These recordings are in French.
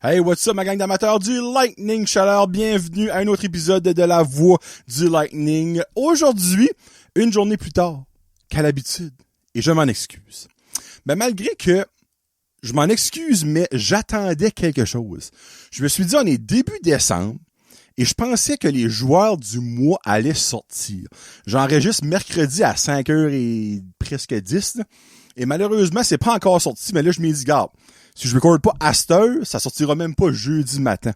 Hey, what's up, ma gang d'amateurs du Lightning Chaleur? Bienvenue à un autre épisode de La Voix du Lightning. Aujourd'hui, une journée plus tard qu'à l'habitude. Et je m'en excuse. Mais malgré que je m'en excuse, mais j'attendais quelque chose. Je me suis dit, on est début décembre et je pensais que les joueurs du mois allaient sortir. J'enregistre mercredi à 5h et presque 10. Là, et malheureusement, c'est pas encore sorti, mais là, je m'ai dit, garde. Si je recorde pas à cette heure, ça sortira même pas jeudi matin.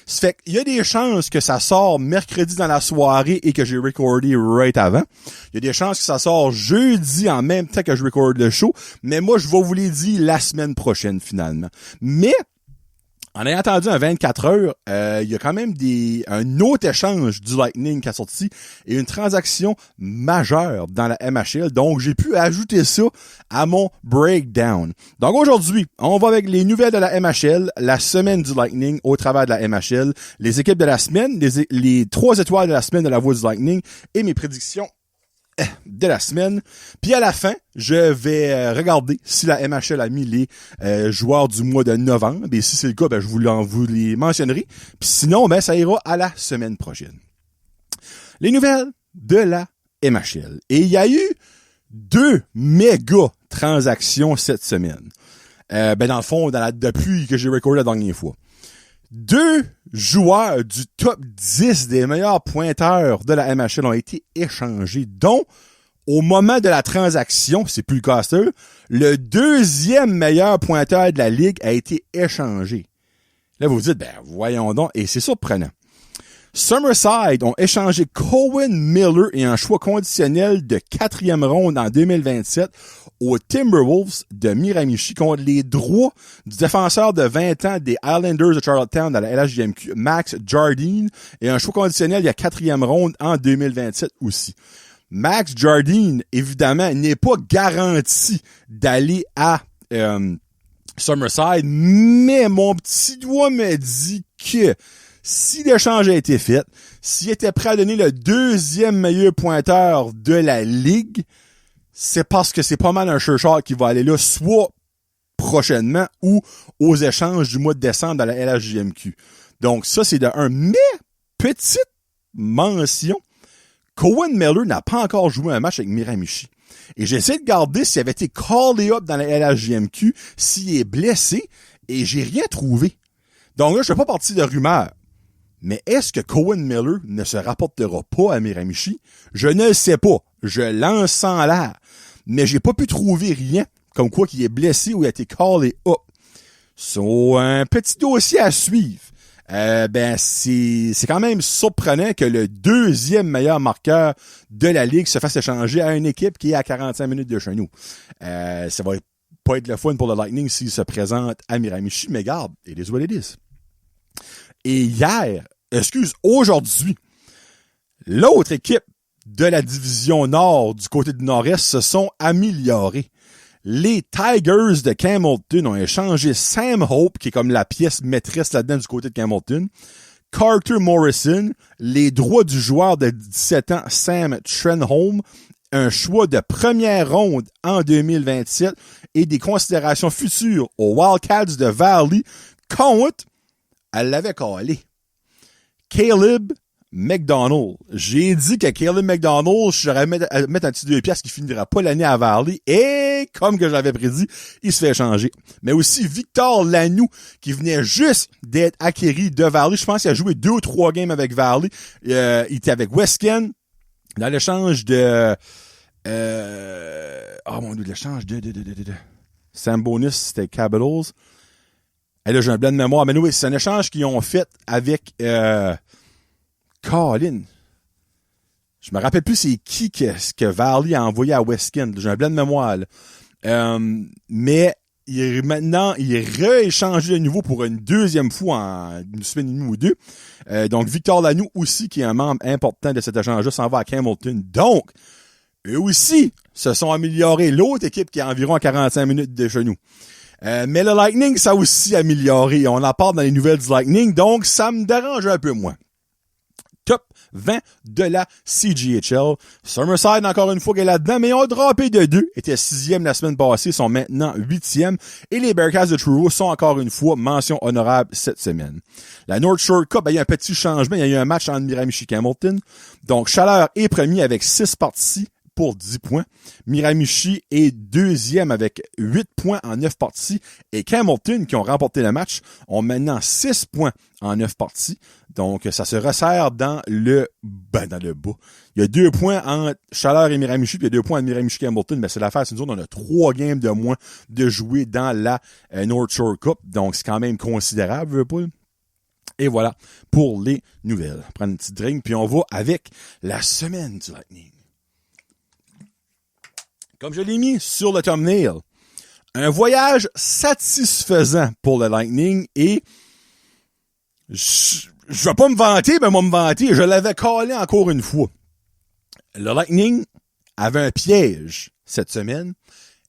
Ça fait qu'il y a des chances que ça sort mercredi dans la soirée et que j'ai recordé right avant. Il y a des chances que ça sort jeudi en même temps que je recorde le show. Mais moi, je vais vous les dire la semaine prochaine, finalement. Mais, en ayant attendu un 24 heures, il y a quand même un autre échange du Lightning qui a sorti et une transaction majeure dans la MHL. Donc, j'ai pu ajouter ça à mon breakdown. Donc, aujourd'hui, on va avec les nouvelles de la MHL, la semaine du Lightning au travers de la MHL, les équipes de la semaine, les 3 étoiles de la semaine de la Voix du Lightning et mes prédictions de la semaine. Puis à la fin, je vais regarder si la MHL a mis les joueurs du mois de novembre. Et si c'est le cas, ben, je vous les mentionnerai. Puis sinon, ben, ça ira à la semaine prochaine. Les nouvelles de la MHL. Et il y a eu 2 méga transactions cette semaine. Dans le fond, depuis que j'ai recordé la dernière fois. 2 joueurs du top 10 des meilleurs pointeurs de la MHL ont été échangés, dont, au moment de la transaction, c'est plus le cas ça, le 2e meilleur pointeur de la Ligue a été échangé. Là, vous vous dites, ben, voyons donc, et c'est surprenant. Summerside ont échangé Cohen Miller et un choix conditionnel de 4e ronde en 2027 aux Timberwolves de Miramichi contre les droits du défenseur de 20 ans des Islanders de Charlottetown dans la LHJMQ, Max Jardine, et un choix conditionnel il y a 4e ronde en 2027 aussi. Max Jardine, évidemment, n'est pas garanti d'aller à Summerside, mais mon petit doigt me dit que si l'échange a été fait, s'il était prêt à donner le 2e meilleur pointeur de la Ligue, c'est parce que c'est pas mal un sure shot qui va aller là, soit prochainement ou aux échanges du mois de décembre dans la LHJMQ. Donc ça, c'est de un. Mais, petite mention, Cohen Miller n'a pas encore joué un match avec Miramichi. Et j'essaie de garder s'il avait été callé up dans la LHJMQ, s'il est blessé, et j'ai rien trouvé. Donc là, je fais pas partie de rumeurs. Mais est-ce que Cohen Miller ne se rapportera pas à Miramichi? Je ne le sais pas. Je lance ça en l'air. Mais j'ai pas pu trouver rien comme quoi qu'il est blessé ou il a été callé up. So, un petit dossier à suivre. C'est quand même surprenant que le 2e meilleur marqueur de la Ligue se fasse échanger à une équipe qui est à 45 minutes de chez nous. Ça va pas être le fun pour le Lightning s'il se présente à Miramichi, mais garde, it is what it is. Et aujourd'hui, l'autre équipe de la division Nord du côté du Nord-Est se sont améliorés. Les Tigers de Campbellton ont échangé Sam Hope, qui est comme la pièce maîtresse là-dedans du côté de Campbellton, Carter Morrison, les droits du joueur de 17 ans Sam Trenholm, un choix de première ronde en 2027 et des considérations futures aux Wildcats de Valley contre, elle l'avait collé, Caleb McDonald. J'ai dit que Caleb McDonald, je serais mettre un petit 2 piastres qui finira pas l'année à Valley. Et, comme que j'avais prédit, il se fait échanger. Mais aussi Victor Lanoux, qui venait juste d'être acquéri de Valley. Je pense qu'il a joué 2 ou 3 games avec Valley. Il était avec Westken dans l'échange de... l'échange de... Sam Bonus, c'était Capitals. Et là, j'ai un blanc de mémoire. Mais oui, c'est un échange qu'ils ont fait avec... Colin. Je me rappelle plus c'est qui que Valley a envoyé à Westken. J'ai un blanc de mémoire. Mais maintenant, il est rééchangé de nouveau pour une 2e fois en une semaine et demie ou 2. Donc, Victor Lanoux aussi, qui est un membre important de cet échange-là, s'en va à Campbellton. Donc, eux aussi se sont améliorés. L'autre équipe qui est environ à 45 minutes de chez nous. Mais le Lightning, ça a aussi amélioré. On en parle dans les nouvelles du Lightning, donc ça me dérange un peu moins. top 20 de la CJHL. Summerside, encore une fois, qui est là-dedans, mais ils ont droppé de 2. Étaient 6e la semaine passée, sont maintenant 8e. Et les Bearcats de Truro sont encore une fois mention honorable cette semaine. La North Shore Cup, il y a un petit changement. Il y a eu un match entre Miramichi et Hamilton. Donc, Chaleur est premier avec 6 parties pour 10 points. Miramichi est deuxième avec 8 points en 9 parties. Et Hamilton, qui ont remporté le match, ont maintenant 6 points en 9 parties. Donc, ça se resserre dans le bas. Il y a 2 points entre Chaleur et Miramichi, puis il y a 2 points entre Miramichi et Hamilton. Mais c'est l'affaire, c'est nous autres, on a 3 games de moins de jouer dans la North Shore Cup. Donc, c'est quand même considérable, veux pas. Et voilà pour les nouvelles. On prend une petite drink, puis on va avec la semaine du Lightning. Comme je l'ai mis sur le thumbnail, un voyage satisfaisant pour le Lightning et je vais pas me vanter, mais moi me vanter, je l'avais calé encore une fois. Le Lightning avait un piège cette semaine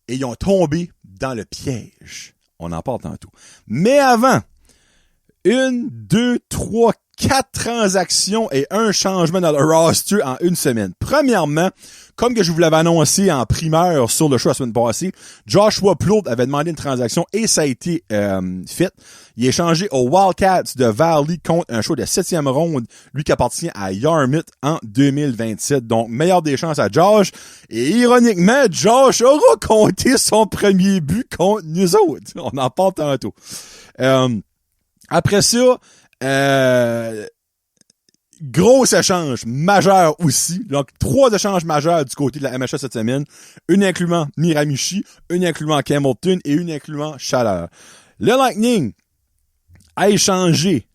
et ils ont tombé dans le piège. On en parle tantôt. Mais avant, 1, 2, 3, 4 transactions et un changement dans le roster en une semaine. Premièrement, comme que je vous l'avais annoncé en primeur sur le show la semaine passée, Joshua Plourde avait demandé une transaction et ça a été fait. Il est échangé aux Wildcats de Valley contre un choix de 7e ronde, lui qui appartient à Yarmouth en 2027. Donc, meilleure des chances à Josh. Et ironiquement, Josh aura compté son premier but contre nous autres. On en parle tantôt. Après ça, gros échange majeur aussi. Donc, 3 échanges majeurs du côté de la MHS cette semaine. Une incluant Miramichi, une incluant Hamilton et une incluant Chaleur. Le Lightning a échangé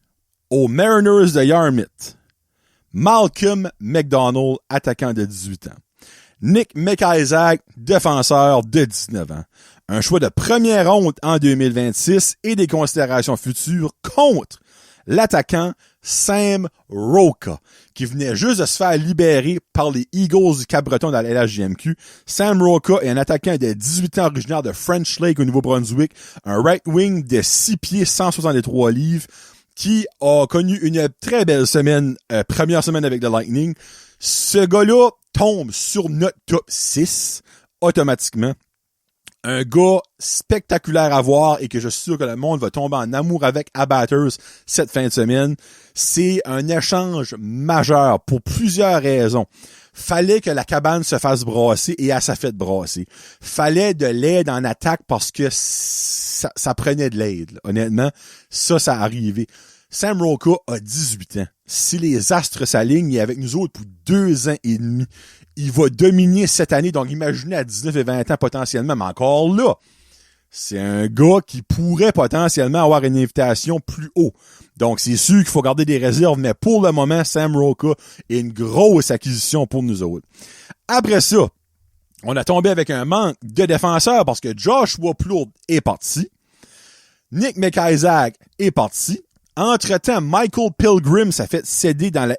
aux Mariners de Yarmouth Malcolm McDonald, attaquant de 18 ans. Nick McIsaac, défenseur de 19 ans. Un choix de première ronde en 2026 et des considérations futures contre l'attaquant Sam Roca, qui venait juste de se faire libérer par les Eagles du Cap-Breton dans la LHJMQ. Sam Roca est un attaquant de 18 ans originaire de French Lake au Nouveau-Brunswick, un right wing de 6 pieds 163 livres, qui a connu une très belle semaine, première semaine avec le Lightning. Ce gars-là tombe sur notre top 6 automatiquement. Un gars spectaculaire à voir et que je suis sûr que le monde va tomber en amour avec à Batters cette fin de semaine. C'est un échange majeur pour plusieurs raisons. Fallait que la cabane se fasse brasser et elle s'est fait brasser. Fallait de l'aide en attaque parce que ça prenait de l'aide. Là. Honnêtement, ça arrivait. Sam Roca a 18 ans. Si les astres s'alignent, il est avec nous autres pour 2 ans et demi. Il va dominer cette année, donc imaginez à 19 et 20 ans potentiellement, mais encore là, c'est un gars qui pourrait potentiellement avoir une invitation plus haut. Donc c'est sûr qu'il faut garder des réserves, mais pour le moment, Sam Roca est une grosse acquisition pour nous autres. Après ça, on a tombé avec un manque de défenseurs parce que Joshua Plourde est parti. Nick McIsaac est parti. Entre-temps, Michael Pilgrim s'est fait céder dans la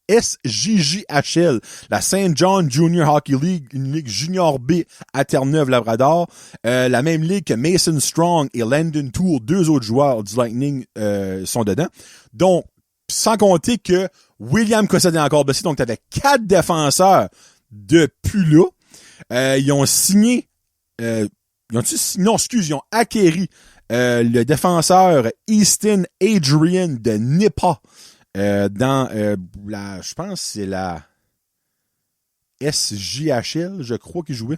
SJJHL, la St. John Junior Hockey League, une ligue junior B à Terre-Neuve-Labrador. La même ligue que Mason Strong et Landon Toole, 2 autres joueurs du Lightning, sont dedans. Donc, sans compter que William Cossette est encore blessé, donc t'avais 4 défenseurs de plus là. Ils ont signé, ils ont acquéri le défenseur Easton Adrian de Nipah dans je pense que c'est la SJHL, je crois qu'il jouait.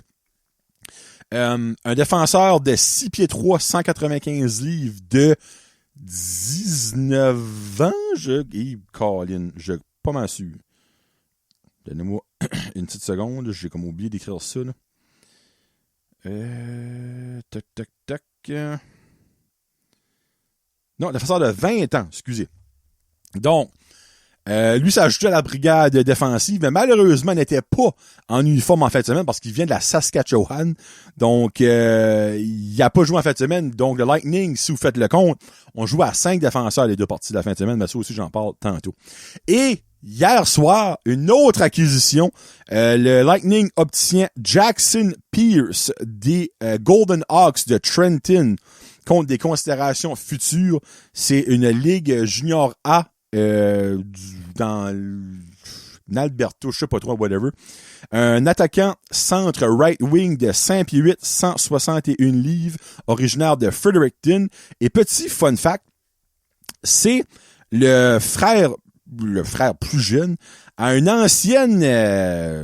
Un défenseur de 6 pieds 3, 195 livres de 19 ans, je suis pas mal sûr. Donnez-moi une petite seconde, j'ai comme oublié d'écrire ça, là. Tac. Non, défenseur de 20 ans, excusez. Donc, lui s'est ajouté à la brigade défensive, mais malheureusement, il n'était pas en uniforme en fin de semaine parce qu'il vient de la Saskatchewan. Donc, il n'a pas joué en fin de semaine. Donc, le Lightning, si vous faites le compte, on joue à 5 défenseurs les 2 parties de la fin de semaine, mais ça aussi, j'en parle tantôt. Et hier soir, une autre acquisition. Le Lightning obtient Jackson Pierce des Golden Hawks de Trenton contre des considérations futures. C'est une ligue junior A dans l'Alberta, je sais pas trop, whatever. Un attaquant centre right wing de 5 pieds 8, 161 livres, originaire de Fredericton. Et petit fun fact, c'est le frère plus jeune à une ancienne,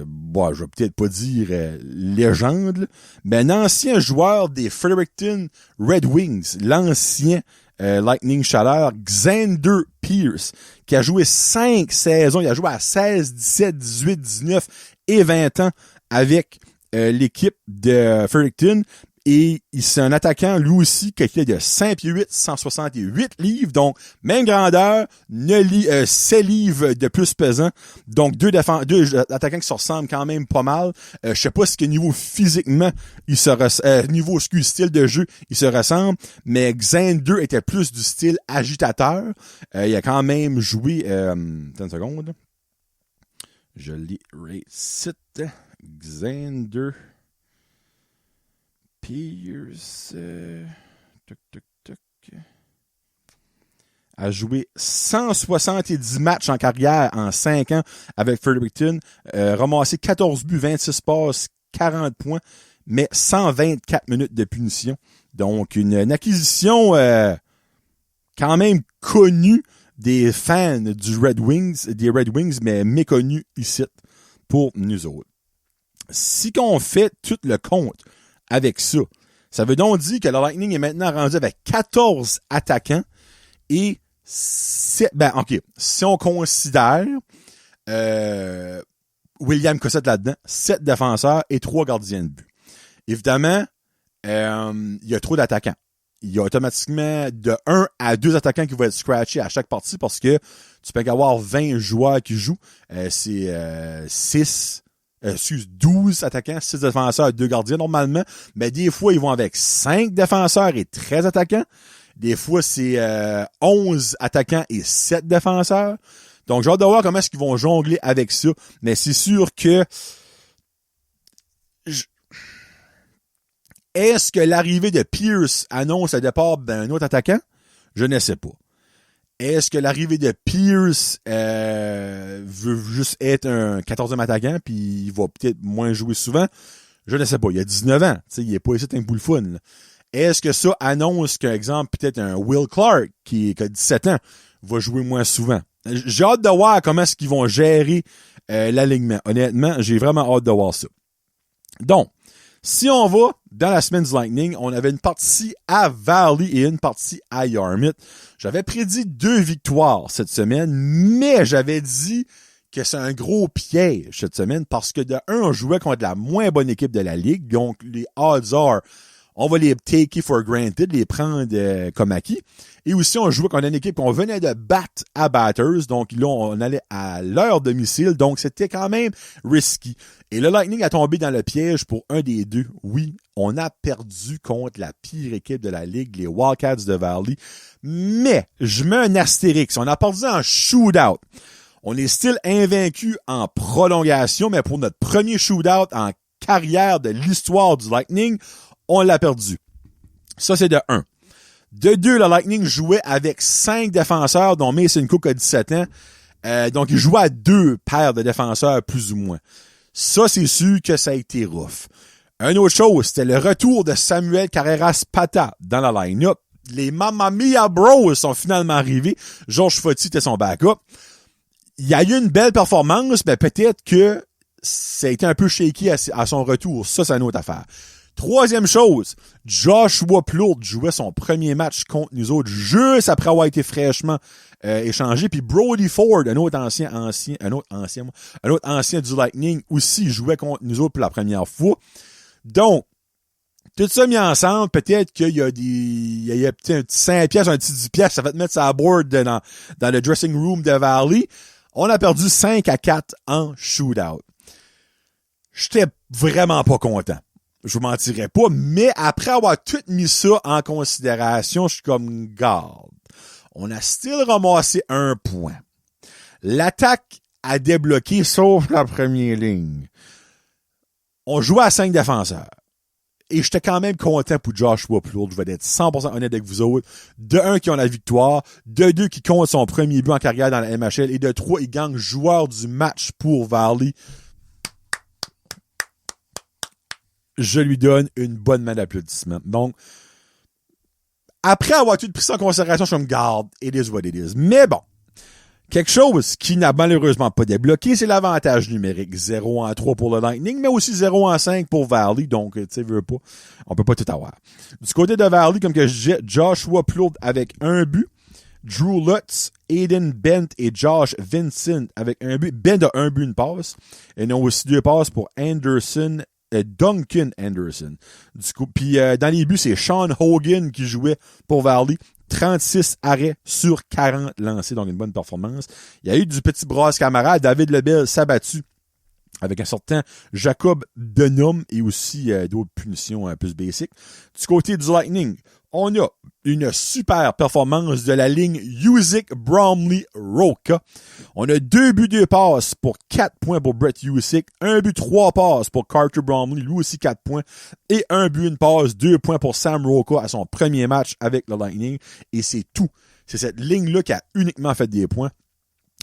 bon, je vais peut-être pas dire légende, mais un ancien joueur des Fredericton Red Wings, l'ancien Lightning Chaleur, Xander Pierce, qui a joué 5 saisons, il a joué à 16, 17, 18, 19 et 20 ans avec l'équipe de Fredericton. Et c'est un attaquant, lui aussi, qui est de 5 pieds 8, 168 livres. Donc, même grandeur, 7 livres de plus pesant. Donc, deux attaquants qui se ressemblent quand même pas mal. Je sais pas si que niveau physiquement, niveau style de jeu, ils se ressemblent. Mais Xander était plus du style agitateur. Il a quand même joué... attends une seconde. Je l'ai récite. Xander... Pierce a joué 170 matchs en carrière en 5 ans avec Fredericton, ramassé 14 buts, 26 passes, 40 points, mais 124 minutes de punition. Donc, une acquisition quand même connue des fans des Red Wings, mais méconnue ici pour nous autres. Si qu'on fait tout le compte avec ça, ça veut donc dire que le Lightning est maintenant rendu avec 14 attaquants et si on considère William Cossette là-dedans, 7 défenseurs et 3 gardiens de but. Évidemment, il y a trop d'attaquants. Il y a automatiquement de 1 à 2 attaquants qui vont être scratchés à chaque partie parce que tu peux avoir 20 joueurs qui jouent. C'est 12 attaquants, 6 défenseurs et 2 gardiens normalement. Mais des fois, ils vont avec 5 défenseurs et 13 attaquants. Des fois, c'est 11 attaquants et 7 défenseurs. Donc, j'ai hâte de voir comment est-ce qu'ils vont jongler avec ça. Mais c'est sûr que... Est-ce que l'arrivée de Pierce annonce le départ d'un autre attaquant? Je ne sais pas. Est-ce que l'arrivée de Pierce veut juste être un 14e attaquant puis il va peut-être moins jouer souvent? Je ne sais pas. Il a 19 ans. T'sais, il est pas ici un boule fun. Là. Est-ce que ça annonce qu'un exemple, peut-être un Will Clark qui a 17 ans va jouer moins souvent? J'ai hâte de voir comment est-ce qu'ils vont gérer l'alignement. Honnêtement, j'ai vraiment hâte de voir ça. Donc, si on va dans la semaine du Lightning, on avait une partie à Valley et une partie à Yarmouth. J'avais prédit 2 victoires cette semaine, mais j'avais dit que c'est un gros piège cette semaine parce que de un, on jouait contre la moins bonne équipe de la Ligue, donc les odds are, on va les take it for granted, les prendre comme acquis. Et aussi, on jouait contre une équipe qu'on venait de battre à Batters, donc là, on allait à leur domicile, donc c'était quand même risky. Et le Lightning a tombé dans le piège pour un des deux. Oui, on a perdu contre la pire équipe de la Ligue, les Wildcats de Valley. Mais, je mets un astérix. On a perdu en shootout. On est still invaincu en prolongation, mais pour notre premier shootout en carrière de l'histoire du Lightning, on l'a perdu. Ça, c'est de 1. De 2, le Lightning jouait avec 5 défenseurs, dont Mason Cook a 17 ans. Donc, il jouait à 2 paires de défenseurs, plus ou moins. Ça, c'est sûr que ça a été rough. Une autre chose, c'était le retour de Samuel Carreras-Pata dans la line-up. Les Mamma Mia Bros sont finalement arrivés. Georges Foti était son backup. Il y a eu une belle performance, mais peut-être que ça a été un peu shaky à son retour. Ça, c'est une autre affaire. Troisième chose, Joshua Plourde jouait son premier match contre nous autres juste après avoir été fraîchement échangé. Puis Brody Ford, un autre ancien du Lightning, aussi jouait contre nous autres pour la première fois. Donc, tout ça mis ensemble, peut-être qu'il y a il y a peut-être un petit 5 piastres, un petit 10 piastres, ça va te mettre ça à board dans le dressing room de Valley. On a perdu 5-4 en shootout. J'étais vraiment pas content. Je vous mentirais pas, mais après avoir tout mis ça en considération, je suis comme garde. On a still ramassé 1 point. L'attaque a débloqué sauf la première ligne. On jouait à 5 défenseurs. Et j'étais quand même content pour Joshua Plourde. Je vais être 100% honnête avec vous autres. De 1, qui ont la victoire. De 2, qui compte son premier but en carrière dans la MHL. Et de 3, il gagne joueur du match pour Valley. Je lui donne une bonne main d'applaudissement. Donc, après avoir tout pris ça en considération, je me garde. It is what it is. Mais bon. Quelque chose qui n'a malheureusement pas débloqué, c'est l'avantage numérique. 0-3 pour le Lightning, mais aussi 0-5 pour Valley. Donc, tu sais, veux pas, on peut pas tout avoir. Du côté de Valley, comme que je disais, Joshua Plourde avec un but. Drew Lutz, Aiden Bent et Josh Vincent avec un but. Bent a un but, une passe. Et ils ont aussi 2 passes pour Anderson, Duncan Anderson. Du coup, puis dans les buts, c'est Sean Hogan qui jouait pour Valley. 36 arrêts sur 40 lancés, donc une bonne performance. Il y a eu du petit brasse camarade. David Lebel s'est battu avec un certain Jacob Denum et aussi d'autres punitions plus basiques. Du côté du Lightning, on a une super performance de la ligne Usyk, Bromley, Roca. On a 2 buts, 2 passes pour 4 points pour Brett Usyk, 1 but, 3 passes pour Carter Bromley, lui aussi 4 points, et 1 but, 1 passe, 2 points pour Sam Roca à son premier match avec le Lightning. Et c'est tout. C'est cette ligne-là qui a uniquement fait des points.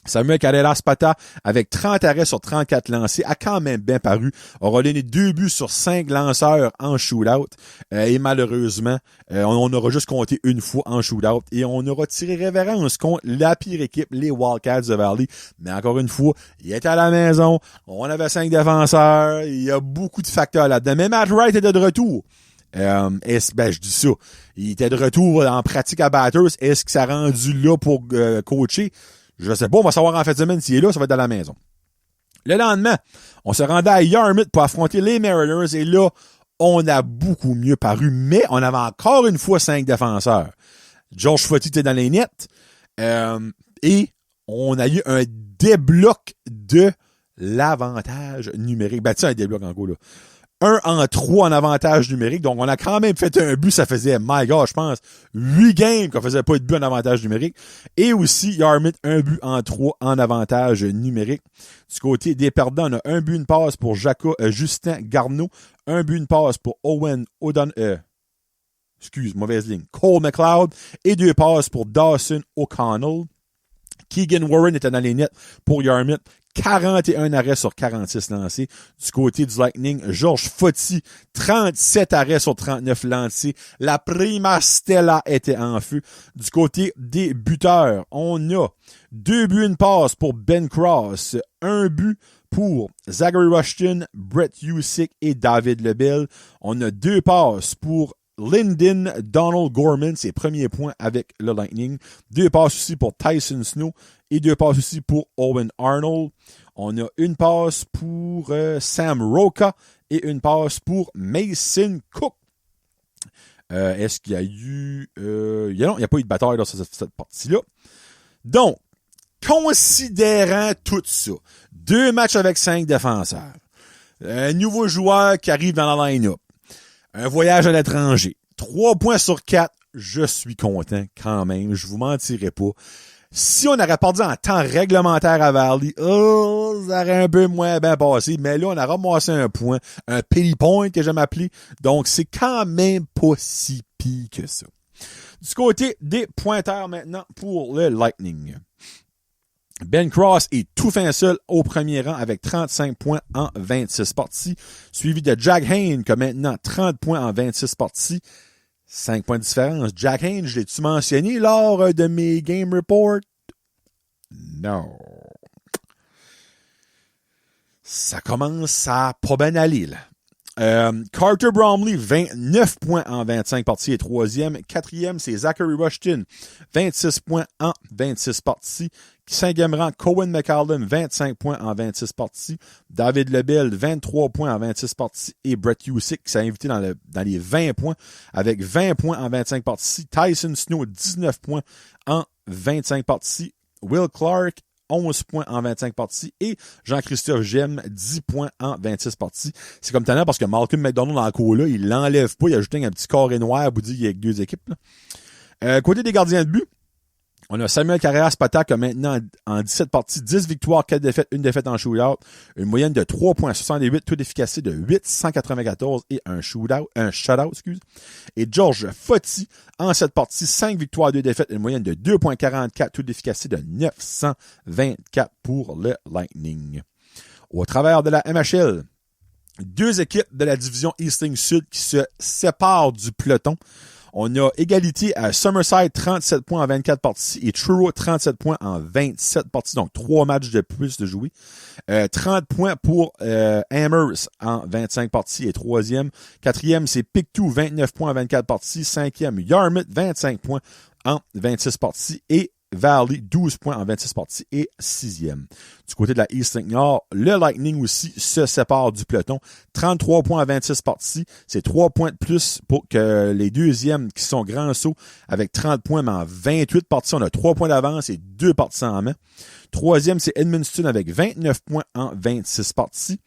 Samuel Carreras-Pata, avec 30 arrêts sur 34 lancés, a quand même bien paru. Aura donné 2 buts sur 5 lanceurs en shootout. Et malheureusement, on aura juste compté une fois en shootout. Et on aura tiré révérence contre la pire équipe, les Wildcats de Valley. Mais encore une fois, il était à la maison. On avait 5 défenseurs. Il y a beaucoup de facteurs là-dedans. Mais Matt Wright était de retour. Je dis ça. Il était de retour en pratique à Batters. Est-ce qu'il s'est rendu là pour coacher? Je sais pas, on va savoir en fin de semaine s'il est là, ça va être dans la maison. Le lendemain, on se rendait à Yarmouth pour affronter les Mariners et là, on a beaucoup mieux paru, mais on avait encore une fois 5 défenseurs. George Fotty était dans les nets et on a eu un débloc de l'avantage numérique. Ben, tiens, un débloc en gros, là. 1-3 en avantage numérique. Donc, on a quand même fait un but. Ça faisait, my God, je pense, 8 games qu'on faisait pas de but en avantage numérique. Et aussi, Yarmouth, 1 but en 3 en avantage numérique. Du côté des perdants, on a 1 but, une passe pour Justin Garneau. 1 but, une passe pour Owen mauvaise ligne. Cole McLeod. Et 2 passes pour Dawson O'Connell. Keegan Warren était dans les nets pour Yarmouth. 41 arrêts sur 46 lancés. Du côté du Lightning, George Fotty, 37 arrêts sur 39 lancés. La prima stella était en feu. Du côté des buteurs, on a 2 buts, une passe pour Ben Cross, 1 but pour Zachary Rushton, Brett Usyk et David Lebel. On a 2 passes pour Lyndon Donald Gorman, ses premiers points avec le Lightning. 2 passes aussi pour Tyson Snow et 2 passes aussi pour Owen Arnold. On a une passe pour Sam Roca et une passe pour Mason Cook. Est-ce qu'il y a eu... il n'y a pas eu de bataille dans cette partie-là. Donc, considérant tout ça, 2 matchs avec 5 défenseurs, un nouveau joueur qui arrive dans la line-up, un voyage à l'étranger. 3 points sur 4. Je suis content quand même. Je vous mentirai pas. Si on aurait perdu en temps réglementaire à Valley, ça aurait un peu moins bien passé. Mais là, on a ramassé un point. Un pity point que j'aime appeler. Donc, c'est quand même pas si pire que ça. Du côté des pointeurs maintenant pour le Lightning. Ben Cross est tout fin seul au premier rang avec 35 points en 26 parties, suivi de Jack Hayne qui a maintenant 30 points en 26 parties. 5 points de différence. Jack Hayne, je l'ai-tu mentionné lors de mes Game Reports? Non. Ça commence à pas bien aller, là. Carter Bromley, 29 points en 25 parties et 3e. 4e, c'est Zachary Rushton, 26 points en 26 parties. 5e rang, Cohen McCallum, 25 points en 26 parties. David Lebel, 23 points en 26 parties. Et Brett Usyk, qui s'est invité dans les 20 points, avec 20 points en 25 parties. Tyson Snow, 19 points en 25 parties. Will Clark, 11 points en 25 parties. Et Jean-Christophe Gemme, 10 points en 26 parties. C'est comme talent parce que Malcolm McDonald dans le coup-là, il l'enlève pas. Il a ajouté un petit carré noir pour dire qu'il y a que 2 équipes. Côté des gardiens de but, On a Samuel Carreras-Pata qui a maintenant en 17 parties, 10 victoires, 4 défaites, 1 défaite en shootout, une moyenne de 3,68, taux d'efficacité de 894 et un shutout, excuse. Et George Foti, en 7 parties, 5 victoires, 2 défaites, une moyenne de 2,44, taux d'efficacité de 924 pour le Lightning. Au travers de la MHL, 2 équipes de la division Eastern Sud qui se séparent du peloton. On a égalité à Summerside, 37 points en 24 parties, et Truro, 37 points en 27 parties, donc 3 matchs de plus de jouer. 30 points pour Amherst en 25 parties et 3e. 4e, c'est Pictou, 29 points en 24 parties. 5e, Yarmouth, 25 points en 26 parties. Et Valley, 12 points en 26 parties et 6e. Du côté de la Eastern Nord, le Lightning aussi se sépare du peloton. 33 points en 26 parties. C'est 3 points de plus pour que les deuxièmes qui sont Grand Saut avec 30 points, mais en 28 parties, on a 3 points d'avance et 2 parties en main. 3e, c'est Edmundston avec 29 points en 26 parties.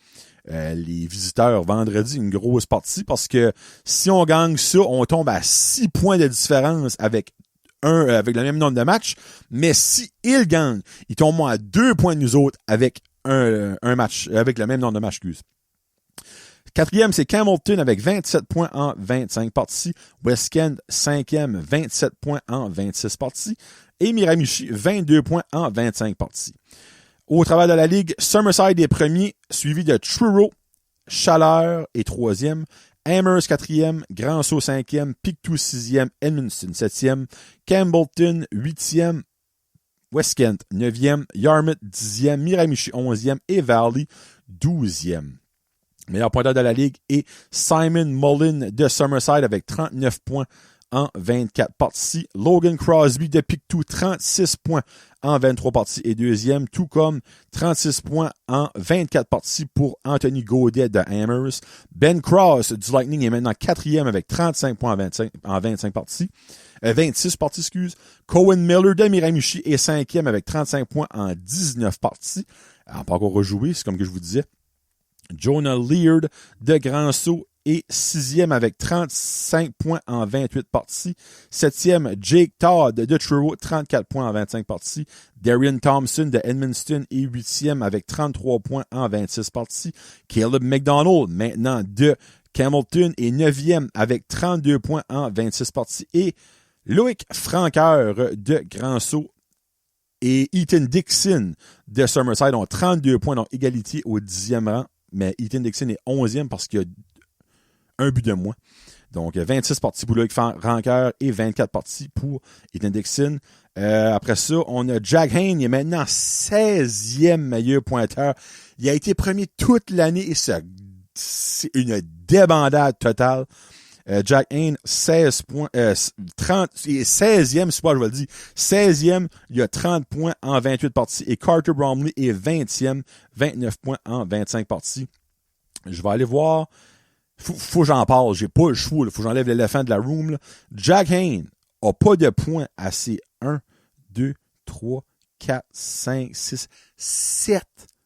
Les visiteurs, vendredi, une grosse partie parce que si on gagne ça, on tombe à 6 points de différence avec le même nombre de matchs, mais si ils gagnent, ils tombent à 2 points de nous autres avec un match, avec le même nombre de matchs, excuse. 4e, c'est Campbellton avec 27 points en 25 parties. West Kent, 5e, 27 points en 26 parties. Et Miramichi, 22 points en 25 parties. Au travers de la Ligue, Summerside est premier, suivi de Truro, Chaleur est 3e. Amherst 4e, Grand Saut 5e, Pictou 6e, Edmundston 7e, Campbellton 8e, West Kent 9e, Yarmouth 10e, Miramichi 11e et Valley 12e. Meilleur pointeur de la Ligue est Simon Mullin de Summerside avec 39 points en 24 parties. Logan Crosby de Pictou, 36 points en 23 parties et 2e, tout comme 36 points en 24 parties pour Anthony Gaudet de Amherst. Ben Cross du Lightning est maintenant 4e avec 35 points en 25 parties. 26 parties, excuse. Cohen Miller de Miramichi est 5e avec 35 points en 19 parties. Alors, pas encore rejoué, c'est comme que je vous disais. Jonah Leard de Grand Saut est 6e avec 35 points en 28 parties. 7e, Jake Todd de Truro, 34 points en 25 parties. Darian Thompson de Edmundston est 8e avec 33 points en 26 parties. Caleb McDonald, maintenant de Campbellton, est 9e avec 32 points en 26 parties. Et Loïc Franqueur de Grand Saut et Ethan Dixon de Summerside ont 32 points, donc égalité au 10e rang. Mais Ethan Dixon est 11e parce qu'il y a un but de moins. Donc, 26 parties pour Loïc Franqueur et 24 parties pour Ethan Dixon. Après ça, on a Jack Hayne, il est maintenant 16e meilleur pointeur. Il a été premier toute l'année et c'est une débandade totale. Jack Hayne, 16 points, 16e, c'est pas, je vais le dire. 16e, il a 30 points en 28 parties. Et Carter Bromley est 20e, 29 points en 25 parties. Je vais aller voir. Faut que j'en parle. J'ai pas le choix. Faut que j'enlève l'éléphant de la room. Là. Jack Hayne a pas de points à ses 1, 2, 3, 4, 5, 6, 7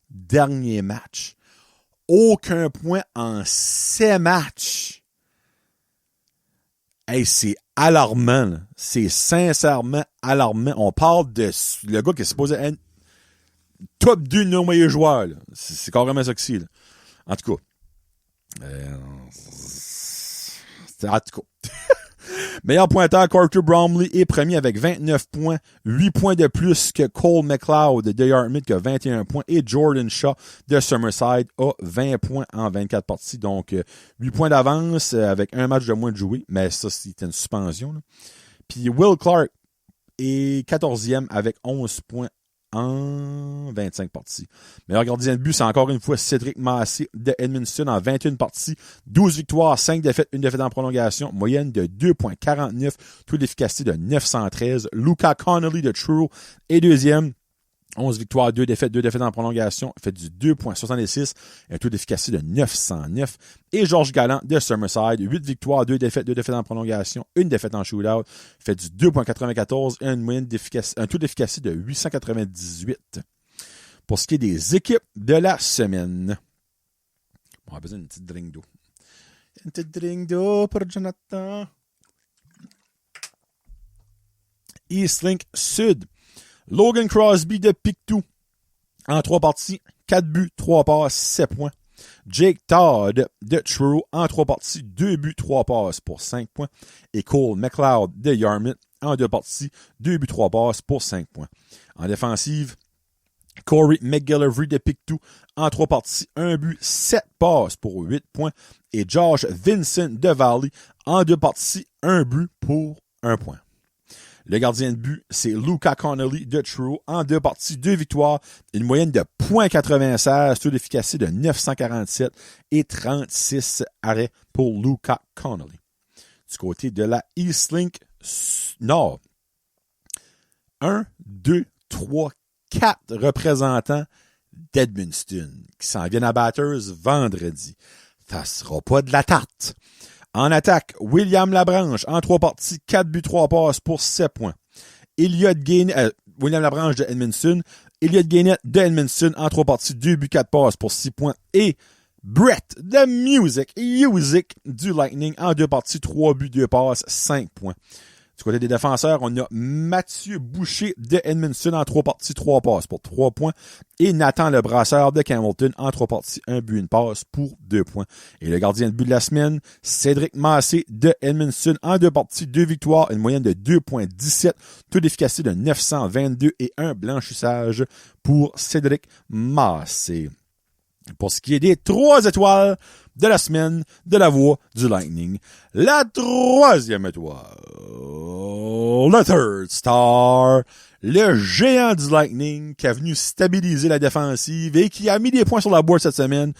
derniers matchs. Aucun point en 7 matchs. Hey, c'est alarmant. Là. C'est sincèrement alarmant. On parle de le gars qui est supposé être top 2 de nos meilleurs joueurs. Là. C'est carrément ça que c'est. Là. En tout cas. En tout cas. Meilleur pointeur, Carter Bromley est premier avec 29 points, 8 points de plus que Cole McLeod de Yarmouth qui a 21 points et Jordan Shaw de Summerside a 20 points en 24 parties. Donc, 8 points d'avance avec un match de moins de jouer, mais ça, c'était une suspension. Là. Puis Will Clark est 14e avec 11 points en 25 parties. Meilleur gardien de but, c'est encore une fois Cédric Massé de Edmundston en 21 parties, 12 victoires, 5 défaites, 1 défaite en prolongation, moyenne de 2,49, taux d'efficacité de 913. Luca Connolly de Truro est deuxième, 11 victoires, 2 défaites en prolongation, fait du 2,66, un taux d'efficacité de 909. Et Georges Galland de Summerside, 8 victoires, 2 défaites en prolongation, 1 défaite en shootout, fait du 2,94 et un taux d'efficacité de 898. Pour ce qui est des équipes de la semaine. On a besoin d'une petite drink d'eau. Une petite drink d'eau pour Jonathan. Eastlink Sud. Logan Crosby de Pictou. En 3 parties, 4 buts, 3 passes, 7 points. Jake Todd de Truro en 3 parties, 2 buts, 3 passes pour 5 points. Et Cole McLeod de Yarmouth en 2 parties, 2 buts, 3 passes pour 5 points. En défensive, Corey McGillivray de Pictou en 3 parties, 1 but, 7 passes pour 8 points. Et Josh Vincent de Valley en 2 parties, 1 but pour 1 point. Le gardien de but, c'est Luca Connolly de Truro en 2 parties, 2 victoires, une moyenne de .96, taux d'efficacité de 947 et 36 arrêts pour Luca Connolly. Du côté de la Eastlink Nord, 1, 2, 3, 4 représentants d'Edmundston qui s'en viennent à Batters vendredi. Ça sera pas de la tarte. En attaque, William Labranche en 3 parties, 4 buts, 3 passes pour 7 points. William Labranche de Edmundston. Elliot Gainette de Edmundston en 3 parties, 2 buts, 4 passes pour 6 points. Et Brett de Music du Lightning en 2 parties, 3 buts, 2 passes, 5 points. Du côté des défenseurs, on a Mathieu Boucher de Edmundston en 3 parties, 3 passes pour 3 points. Et Nathan Le Brasseur de Campbellton en 3 parties, 1 but, 1 passe pour 2 points. Et le gardien de but de la semaine, Cédric Massé de Edmundston en 2 parties, 2 victoires, une moyenne de 2.17, taux d'efficacité de 922 et un blanchissage pour Cédric Massé. Pour ce qui est des 3 étoiles de la semaine de la voix du Lightning, la 3e étoile, le third star, le géant du Lightning qui a venu stabiliser la défensive et qui a mis des points sur la board cette semaine,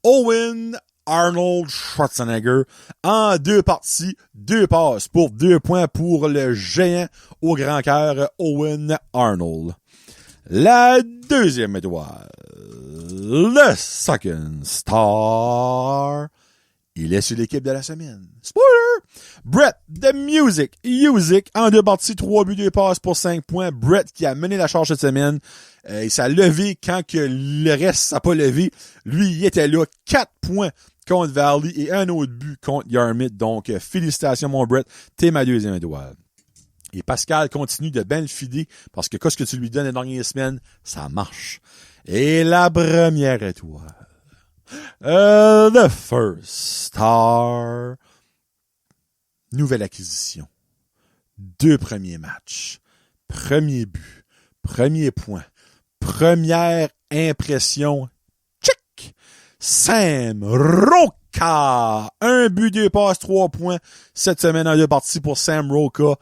Owen Arnold Schwarzenegger, en 2 parties, 2 passes pour 2 points pour le géant au grand cœur Owen Arnold. La 2e étoile, le second star, il est sur l'équipe de la semaine. Spoiler! Brett de Music en 2 parties, 3 buts, 2 passes pour 5 points. Brett qui a mené la charge cette semaine. Il s'est levé quand que le reste s'est pas levé. Lui, il était là. 4 points contre Valley et un autre but contre Yarmouth. Donc, félicitations mon Brett. T'es ma 2e étoile. Et Pascal continue de bien le fider parce que qu'est-ce que tu lui donnes les dernières semaines, ça marche. Et la première étoile, the first star, nouvelle acquisition, 2 premiers matchs, premier but, premier point, première impression, check, Sam Roca, 1 but, 2 passes, 3 points, cette semaine en 2 parties pour Sam Roca.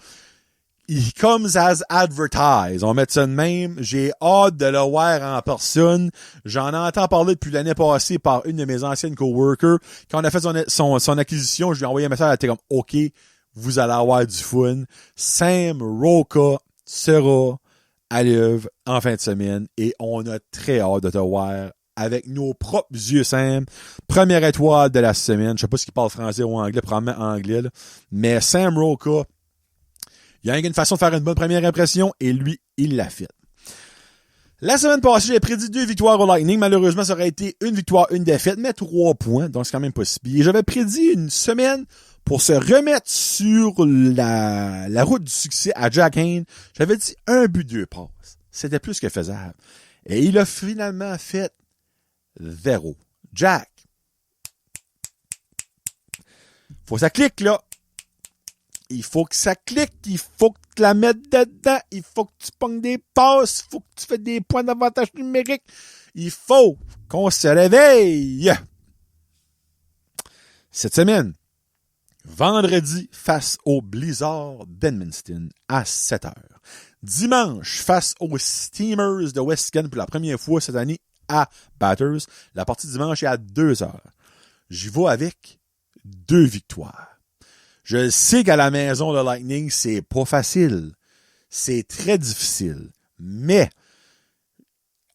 He comes as advertised. On met ça de même. J'ai hâte de le voir en personne. J'en entends parler depuis l'année passée par une de mes anciennes coworkers. Quand on a fait son acquisition, je lui ai envoyé un message. Elle était comme, OK, vous allez avoir du fun. Sam Roca sera à l'œuvre en fin de semaine et on a très hâte de te voir avec nos propres yeux, Sam. Première étoile de la semaine. Je sais pas s'il parle français ou anglais, probablement anglais, là. Mais Sam Roca, il y a une façon de faire une bonne première impression et lui, il l'a fait. La semaine passée, j'ai prédit 2 victoires au Lightning. Malheureusement, ça aurait été 1 victoire, 1 défaite, mais 3 points. Donc, c'est quand même pas si pire. J'avais prédit une semaine pour se remettre sur la route du succès à Jack Hayne. J'avais dit 1 but, 2 passes. C'était plus que faisable. Et il a finalement fait 0. Jack. Faut que ça clique, là. Il faut que ça clique, il faut que tu la mettes dedans, il faut que tu pognes des passes, il faut que tu fasses des points d'avantage numérique. Il faut qu'on se réveille. Cette semaine, vendredi, face au Blizzard d'Edmundston à 7h. Dimanche, face aux Steamers de Westcan pour la première fois cette année à Batters. La partie dimanche est à 2h. J'y vais avec 2 victoires. Je sais qu'à la maison, le Lightning, c'est pas facile. C'est très difficile. Mais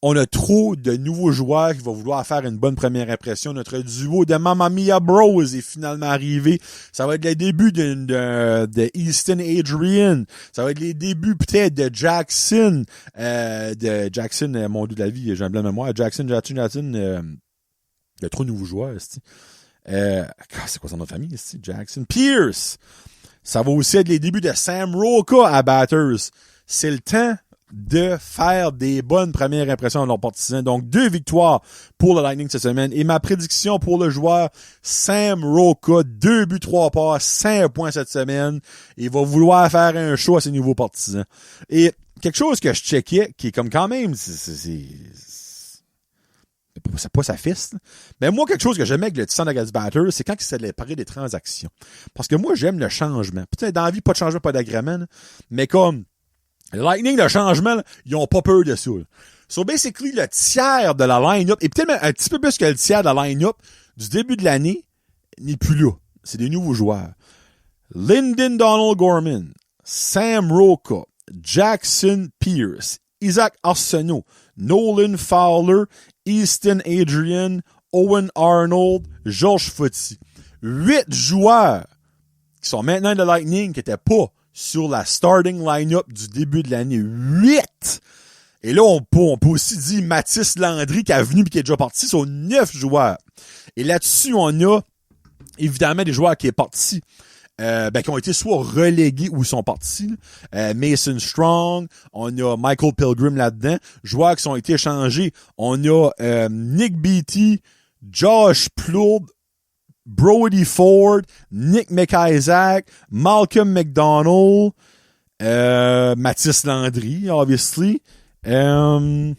on a trop de nouveaux joueurs qui vont vouloir faire une bonne première impression. Notre duo de Mamma Mia Bros est finalement arrivé. Ça va être les débuts de Easton Adrian. Ça va être les débuts peut-être de Jackson. Mon dieu de la vie, j'ai un blanc de mémoire. Jackson. Il y a trop de nouveaux joueurs, c'est quoi son nom de famille, ici? Jackson Pierce. Ça va aussi être les débuts de Sam Roca à Batters. C'est le temps de faire des bonnes premières impressions de leurs partisans. Donc, 2 victoires pour le Lightning cette semaine. Et ma prédiction pour le joueur Sam Roca, 2 buts, 3 passes, 5 points cette semaine. Il va vouloir faire un show à ses nouveaux partisans. Et quelque chose que je checkais, qui est comme quand même, c'est pas sa fiste. Mais moi, quelque chose que j'aimais avec le Titan Nuggets Batters, c'est quand il s'est séparé des transactions. Parce que moi, j'aime le changement. Peut-être dans la vie, pas de changement, pas d'agrément, là. Mais comme le Lightning, le changement, là, ils ont pas peur de ça. Là. So, basically, le tiers de la line-up, et peut-être même un petit peu plus que le tiers de la line-up du début de l'année, n'est plus là. C'est des nouveaux joueurs. Lyndon Donald Gorman, Sam Roca, Jackson Pierce, Isaac Arsenault, Nolan Fowler, Easton Adrian, Owen Arnold, Georges Fouty. 8 joueurs qui sont maintenant de Lightning qui n'étaient pas sur la starting line-up du début de l'année. 8! Et là, on peut aussi dire Mathis Landry qui est venu et qui est déjà parti. Sont 9 joueurs. Et là-dessus, on a évidemment des joueurs qui sont partis. Qui ont été soit relégués ou sont partis. Mason Strong, on a Michael Pilgrim là-dedans. Joueurs qui ont été échangés. On a Nick Beattie, Josh Plourde, Brody Ford, Nick McIsaac, Malcolm McDonald, Mathis Landry, obviously. J'en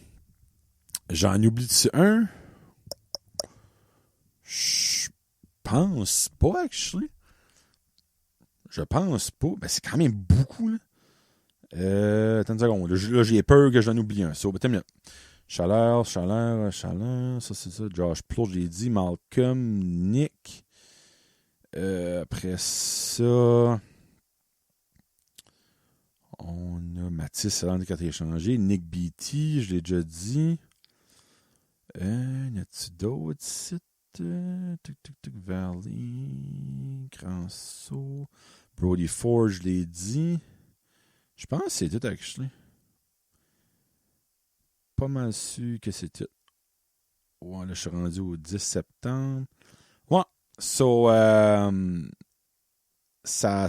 oublie un. Je pense pas, actually. Je pense pas. Ben, c'est quand même beaucoup, là. Attends une seconde. Là, j'ai peur que j'en oublie un. So, ben, Chaleur. Ça, c'est ça. Josh Plourde, je l'ai dit. Malcolm, Nick. Après ça, on a Mathis Landry qui a été échangé. Nick Beattie, je l'ai déjà dit. Y a-t-il d'autres sites? Valley, Grand Saut, Brody Ford, je l'ai dit. Je pense que c'est tout, actually. Pas mal sûr que c'est tout. Ouais, là, je suis rendu au 10 septembre. Ouais. So, ça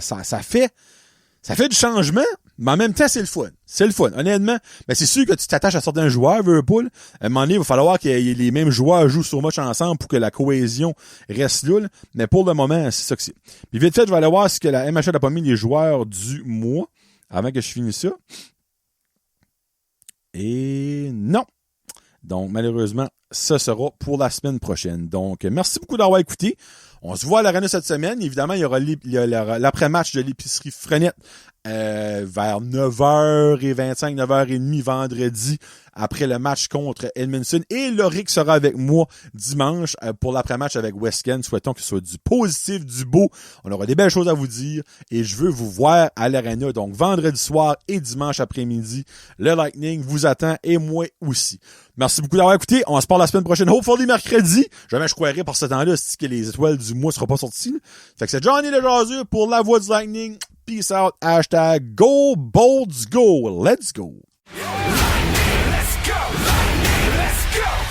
fait du changement, mais en même temps, c'est le fun. C'est le fun. Honnêtement, ben, c'est sûr que tu t'attaches à certains joueurs, veux pas, là. À un moment donné, il va falloir que les mêmes joueurs jouent so much ensemble pour que la cohésion reste là, là. Mais pour le moment, c'est ça que c'est. Puis vite fait, je vais aller voir si que la MHL n'a pas mis les joueurs du mois avant que je finisse ça. Et non. Donc, malheureusement, ça sera pour la semaine prochaine. Donc, merci beaucoup d'avoir écouté. On se voit à l'Arena cette semaine. Évidemment, il y aura l'après-match de l'épicerie Frenette vers 9h25, 9h30 vendredi après le match contre Edmondson. Et Loric sera avec moi dimanche pour l'après-match avec Westcan. Souhaitons que ce soit du positif, du beau. On aura des belles choses à vous dire et je veux vous voir à l'Arena. Donc, vendredi soir et dimanche après-midi, le Lightning vous attend et moi aussi. Merci beaucoup d'avoir écouté. On se parle la semaine prochaine. Hopefully mercredi. Jamais je croirais par ce temps-là que les étoiles du mois ne seront pas sorties. Fait que c'est Johnny le Jaseux pour la voix du Lightning. Peace out. Hashtag Go Bolts Go. Let's go. Let's go! Let's go!